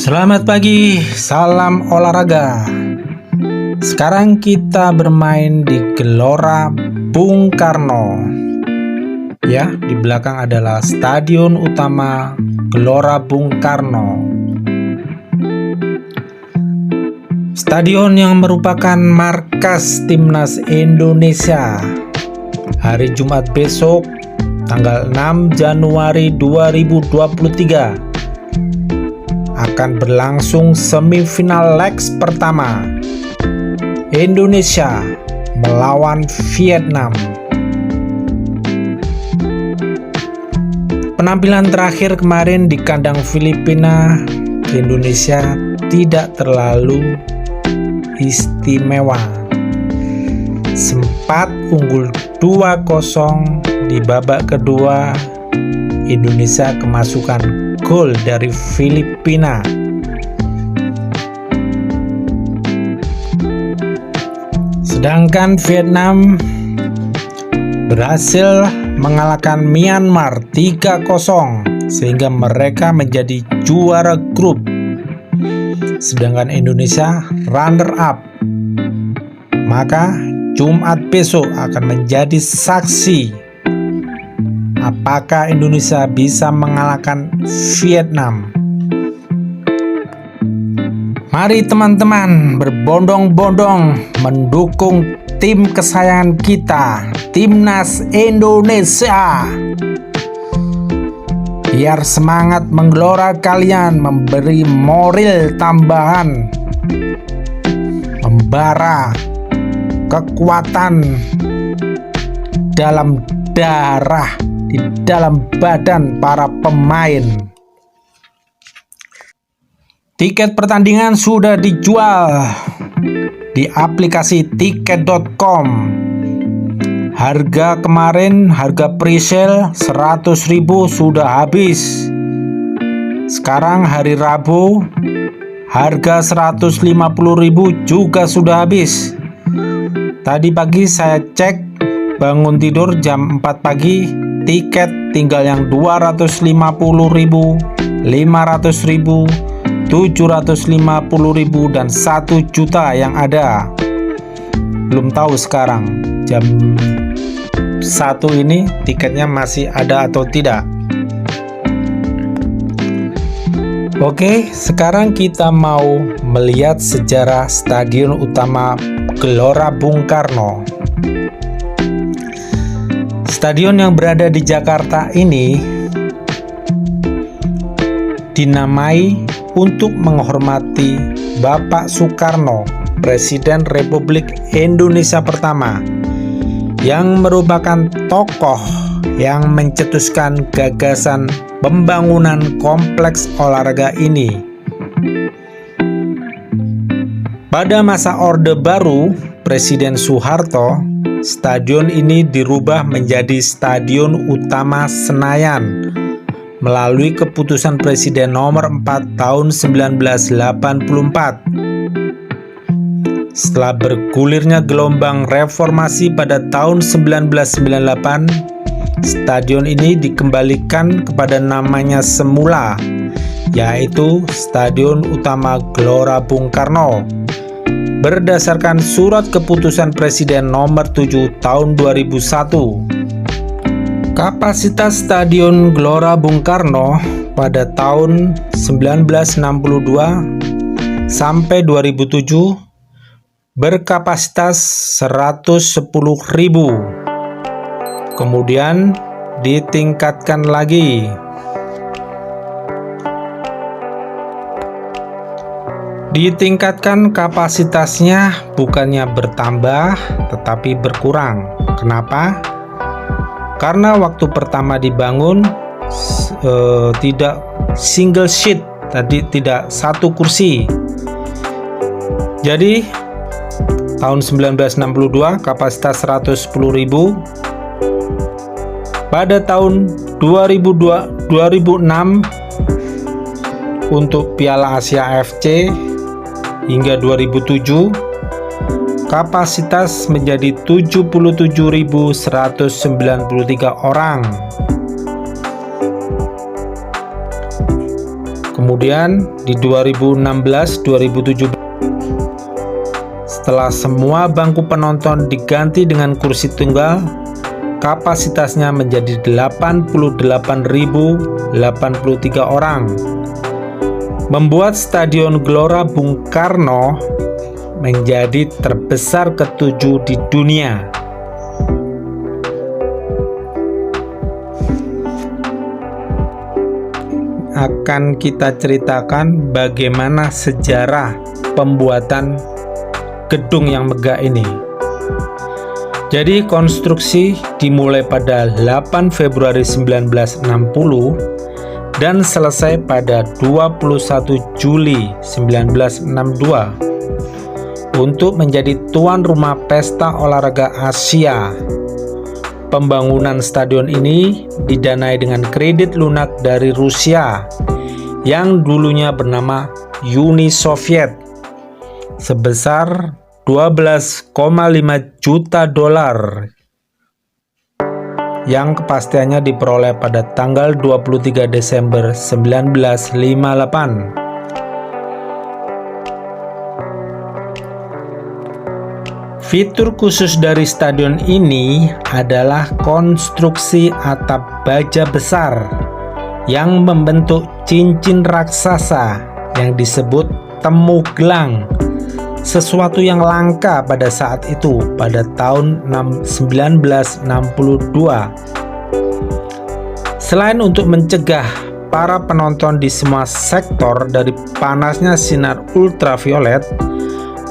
Selamat pagi, salam olahraga. Sekarang kita bermain di Gelora Bung Karno. Ya, di belakang adalah Stadion Utama Gelora Bung Karno. Stadion yang merupakan markas Timnas Indonesia. Hari Jumat besok, tanggal 6 Januari 2023. Akan berlangsung semifinal leg pertama Indonesia melawan Vietnam. Penampilan terakhir kemarin di kandang Filipina, Indonesia tidak terlalu istimewa. Sempat unggul 2-0 di babak kedua, Indonesia kemasukan gol dari Filipina. Sedangkan Vietnam berhasil mengalahkan Myanmar 3-0 sehingga mereka menjadi juara grup. Sedangkan Indonesia runner up. Maka Jumat besok akan menjadi saksi apakah Indonesia bisa mengalahkan Vietnam. Mari teman-teman berbondong-bondong mendukung tim kesayangan kita, Timnas Indonesia. Biar semangat menggelora kalian, memberi moral tambahan, membara kekuatan dalam darah, di dalam badan para pemain. Tiket pertandingan sudah dijual di aplikasi tiket.com. Harga kemarin, harga pre-sale 100.000 sudah habis. Sekarang hari Rabu, harga 150.000 juga sudah habis. Tadi pagi saya cek, bangun tidur jam 4 pagi, tiket tinggal yang 250.000, 500.000, 750.000 dan 1 juta yang ada. Belum tahu sekarang jam 1 ini tiketnya masih ada atau tidak. Oke, sekarang kita mau melihat sejarah Stadion Utama Gelora Bung Karno. Stadion yang berada di Jakarta ini dinamai untuk menghormati Bapak Soekarno, Presiden Republik Indonesia pertama, yang merupakan tokoh yang mencetuskan gagasan pembangunan kompleks olahraga ini. Pada masa Orde Baru Presiden Soeharto, stadion ini dirubah menjadi Stadion Utama Senayan melalui keputusan Presiden nomor 4 tahun 1984. Setelah bergulirnya gelombang reformasi pada tahun 1998, stadion ini dikembalikan kepada namanya semula, yaitu Stadion Utama Gelora Bung Karno. Berdasarkan surat keputusan Presiden nomor 7 tahun 2001. Kapasitas Stadion Gelora Bung Karno pada tahun 1962 sampai 2007 berkapasitas 110.000. Kemudian ditingkatkan lagi. Ditingkatkan kapasitasnya, bukannya bertambah tetapi berkurang. Kenapa? Karena waktu pertama dibangun tidak single seat, tadi tidak satu kursi. Jadi tahun 1962 kapasitas 110.000. Pada tahun 2006 untuk Piala Asia AFC hingga 2007 kapasitas menjadi 77.193 orang. Kemudian di 2016-2017, setelah semua bangku penonton diganti dengan kursi tunggal, kapasitasnya menjadi 88.083 orang, membuat Stadion Gelora Bung Karno menjadi terbesar ke-7 di dunia. Akan kita ceritakan bagaimana sejarah pembuatan gedung yang megah ini. Jadi konstruksi dimulai pada 8 Februari 1960 dan selesai pada 21 Juli 1962 untuk menjadi tuan rumah Pesta Olahraga Asia. Pembangunan stadion ini didanai dengan kredit lunak dari Rusia yang dulunya bernama Uni Soviet sebesar 12,5 juta dolar yang kepastiannya diperoleh pada tanggal 23 Desember 1958. Fitur khusus dari stadion ini adalah konstruksi atap baja besar yang membentuk cincin raksasa yang disebut temu gelang, sesuatu yang langka pada saat itu pada tahun 1962. Selain untuk mencegah para penonton di semua sektor dari panasnya sinar ultraviolet,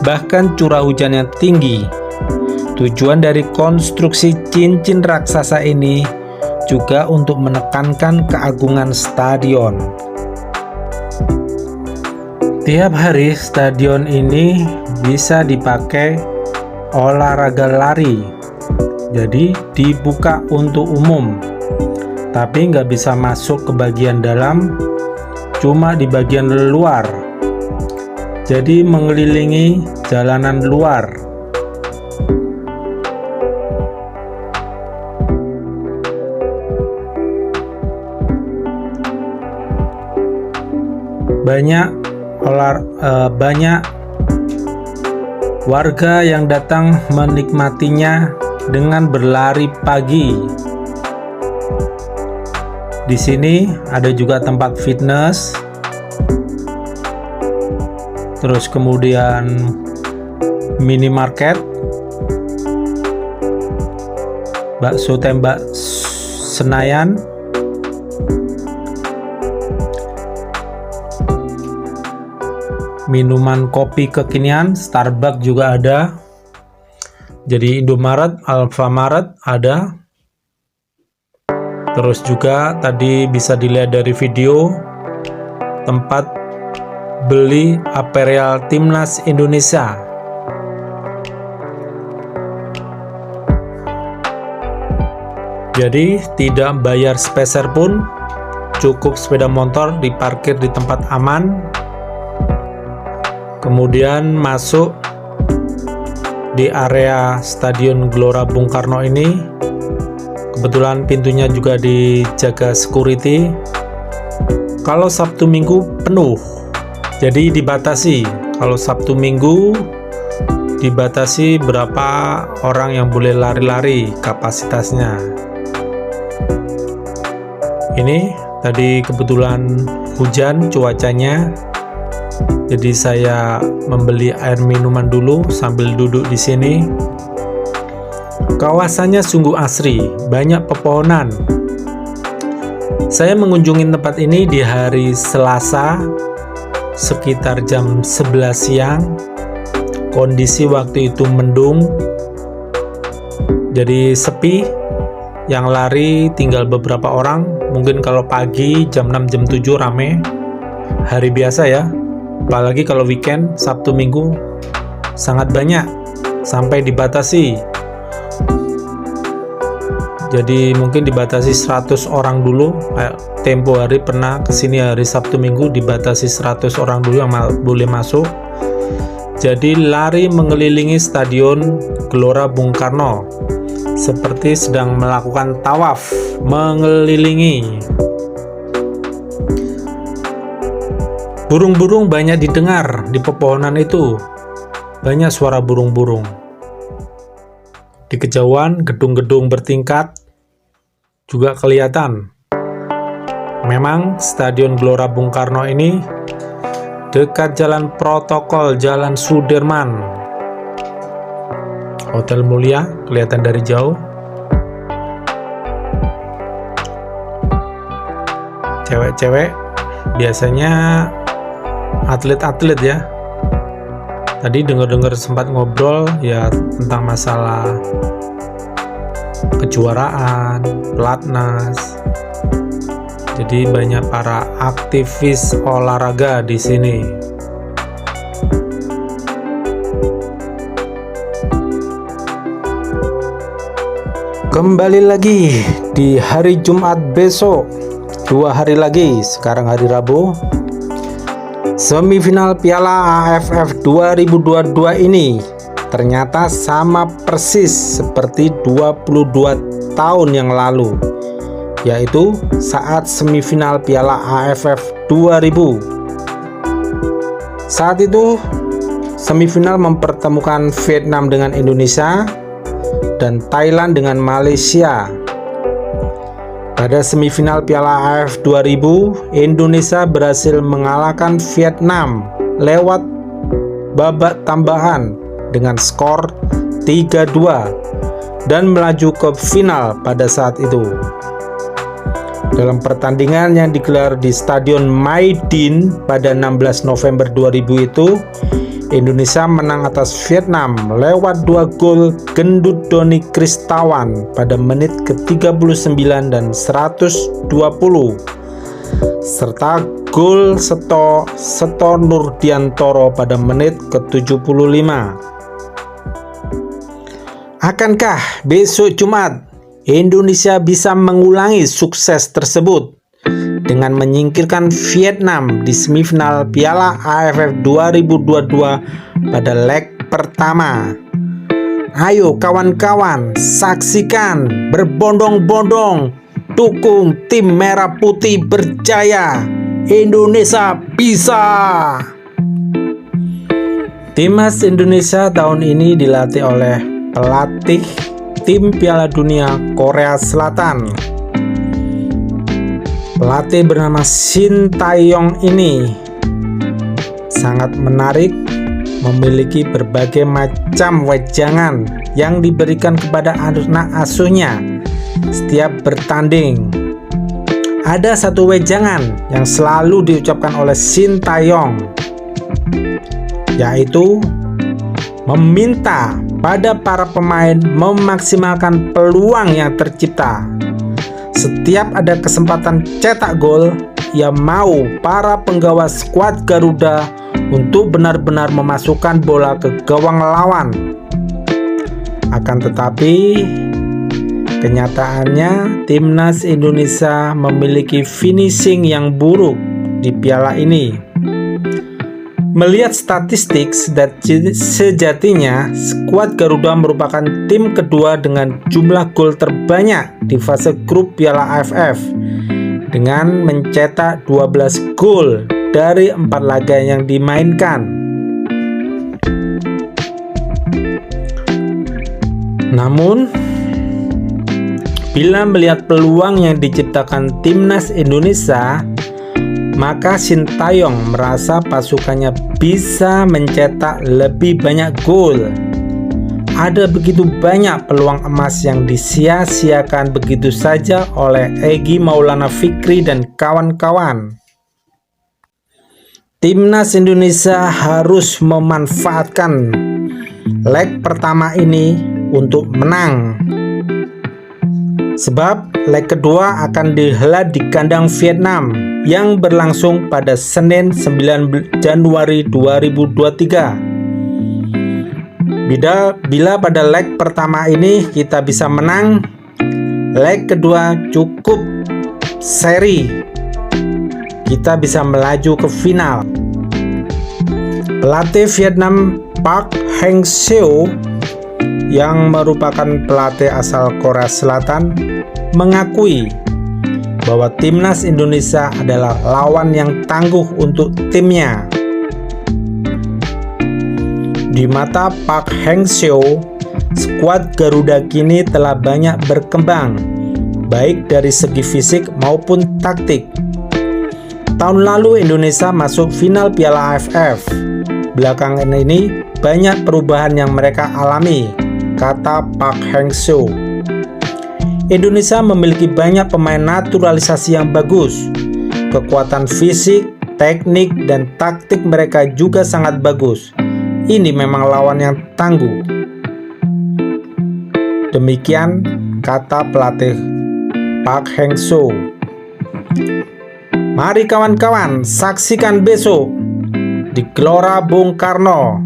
bahkan curah hujan yang tinggi, tujuan dari konstruksi cincin raksasa ini juga untuk menekankan keagungan stadion. Tiap hari stadion ini bisa dipakai olahraga lari, jadi dibuka untuk umum, tapi nggak bisa masuk ke bagian dalam, cuma di bagian luar. Jadi mengelilingi jalanan luar. Banyak warga yang datang menikmatinya dengan berlari pagi. Di sini ada juga tempat fitness. Terus kemudian minimarket, bakso tembak Senayan, minuman kopi kekinian, Starbucks juga ada. Jadi Indomaret, Alfamaret ada. Terus juga tadi bisa dilihat dari video tempat beli apparel Timnas Indonesia. Jadi tidak bayar sepeser pun, cukup sepeda motor diparkir di tempat aman, kemudian masuk di area Stadion Gelora Bung Karno ini. Kebetulan pintunya juga dijaga security. Kalau Sabtu Minggu penuh, jadi dibatasi. Kalau Sabtu Minggu dibatasi berapa orang yang boleh lari-lari kapasitasnya. Ini tadi kebetulan hujan cuacanya, jadi saya membeli air minuman dulu sambil duduk di sini. Kawasannya sungguh asri, banyak pepohonan. Saya mengunjungi tempat ini di hari Selasa sekitar jam 11 siang. Kondisi waktu itu mendung, jadi sepi. Yang lari tinggal beberapa orang. Mungkin kalau pagi jam 6 jam 7 rame, hari biasa ya. Apalagi kalau weekend Sabtu Minggu sangat banyak, sampai dibatasi. Jadi mungkin dibatasi 100 orang dulu. Kayak tempo hari pernah kesini hari Sabtu Minggu dibatasi 100 orang dulu yang boleh masuk. Jadi lari mengelilingi Stadion Gelora Bung Karno seperti sedang melakukan tawaf mengelilingi. Burung-burung banyak didengar di pepohonan itu. Banyak suara burung-burung. Di kejauhan, gedung-gedung bertingkat juga kelihatan. Memang Stadion Gelora Bung Karno ini dekat Jalan Protokol, Jalan Sudirman. Hotel Mulia kelihatan dari jauh. Cewek-cewek biasanya atlet-atlet ya. Tadi dengar-dengar sempat ngobrol ya tentang masalah kejuaraan, pelatnas. Jadi banyak para aktivis olahraga di sini. Kembali lagi di hari Jumat besok. 2 hari lagi, sekarang hari Rabu. Semifinal Piala AFF 2022 ini ternyata sama persis seperti 22 tahun yang lalu, yaitu saat semifinal Piala AFF 2000. Saat itu semifinal mempertemukan Vietnam dengan Indonesia dan Thailand dengan Malaysia. Pada semifinal Piala AFF 2000, Indonesia berhasil mengalahkan Vietnam lewat babak tambahan dengan skor 3-2 dan melaju ke final pada saat itu. Dalam pertandingan yang digelar di Stadion Maidin pada 16 November 2000 itu, Indonesia menang atas Vietnam lewat 2 gol gendut Doni Kristawan pada menit ke-39 dan 120, serta gol Seto Nurdiantoro pada menit ke-75. Akankah besok Jumat Indonesia bisa mengulangi sukses tersebut dengan menyingkirkan Vietnam di semifinal Piala AFF 2022 pada leg pertama? Ayo kawan-kawan, saksikan, berbondong-bondong, dukung tim merah putih berjaya. Indonesia bisa! Timnas Indonesia tahun ini dilatih oleh pelatih tim Piala Dunia Korea Selatan. Pelatih bernama Shin Tae-yong ini sangat menarik, memiliki berbagai macam wejangan yang diberikan kepada anak asuhnya setiap bertanding. Ada satu wejangan yang selalu diucapkan oleh Shin Tae-yong, yaitu meminta pada para pemain memaksimalkan peluang yang tercipta. Setiap ada kesempatan cetak gol, ia mau para penggawa skuad Garuda untuk benar-benar memasukkan bola ke gawang lawan. Akan tetapi, kenyataannya timnas Indonesia memiliki finishing yang buruk di piala ini. Melihat statistik, sejatinya skuad Garuda merupakan tim kedua dengan jumlah gol terbanyak di fase grup Piala AFF dengan mencetak 12 gol dari 4 laga yang dimainkan. Namun, bila melihat peluang yang diciptakan timnas Indonesia, maka Shin Tae-yong merasa pasukannya bisa mencetak lebih banyak gol. Ada begitu banyak peluang emas yang disia-siakan begitu saja oleh Egy Maulana Fikri dan kawan-kawan. Timnas Indonesia harus memanfaatkan leg pertama ini untuk menang. Sebab leg kedua akan dihelat di kandang Vietnam yang berlangsung pada Senin 9 Januari 2023. Bila pada leg pertama ini kita bisa menang, leg kedua cukup seri, kita bisa melaju ke final. Pelatih Vietnam Park Hang-seo yang merupakan pelatih asal Korea Selatan mengakui bahwa timnas Indonesia adalah lawan yang tangguh untuk timnya. Di mata Park Hang-seo, skuad Garuda kini telah banyak berkembang, baik dari segi fisik maupun taktik. Tahun lalu Indonesia masuk final Piala AFF. Belakangan ini banyak perubahan yang mereka alami, kata Park Hang-seo. Indonesia memiliki banyak pemain naturalisasi yang bagus. Kekuatan fisik, teknik, dan taktik mereka juga sangat bagus. Ini memang lawan yang tangguh. Demikian kata pelatih Park Hang-seo. Mari kawan-kawan, saksikan besok di Gelora Bung Karno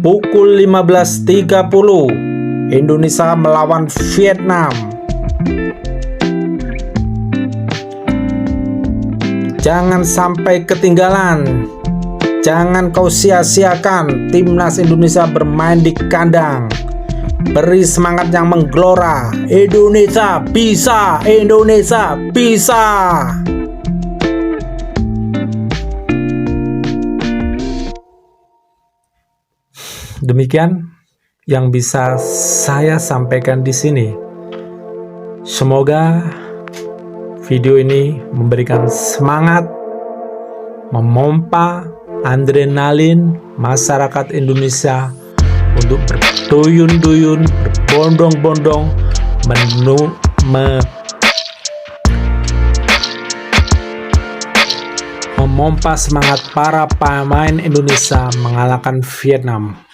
pukul 15.30 Indonesia melawan Vietnam. Jangan sampai ketinggalan. Jangan kau sia-siakan timnas Indonesia bermain di kandang. Beri semangat yang menggelora. Indonesia bisa, Indonesia bisa. Demikian yang bisa saya sampaikan di sini. Semoga video ini memberikan semangat, memompa adrenalin masyarakat Indonesia untuk berduyun-duyun, berbondong-bondong, memompa semangat para pemain Indonesia mengalahkan Vietnam.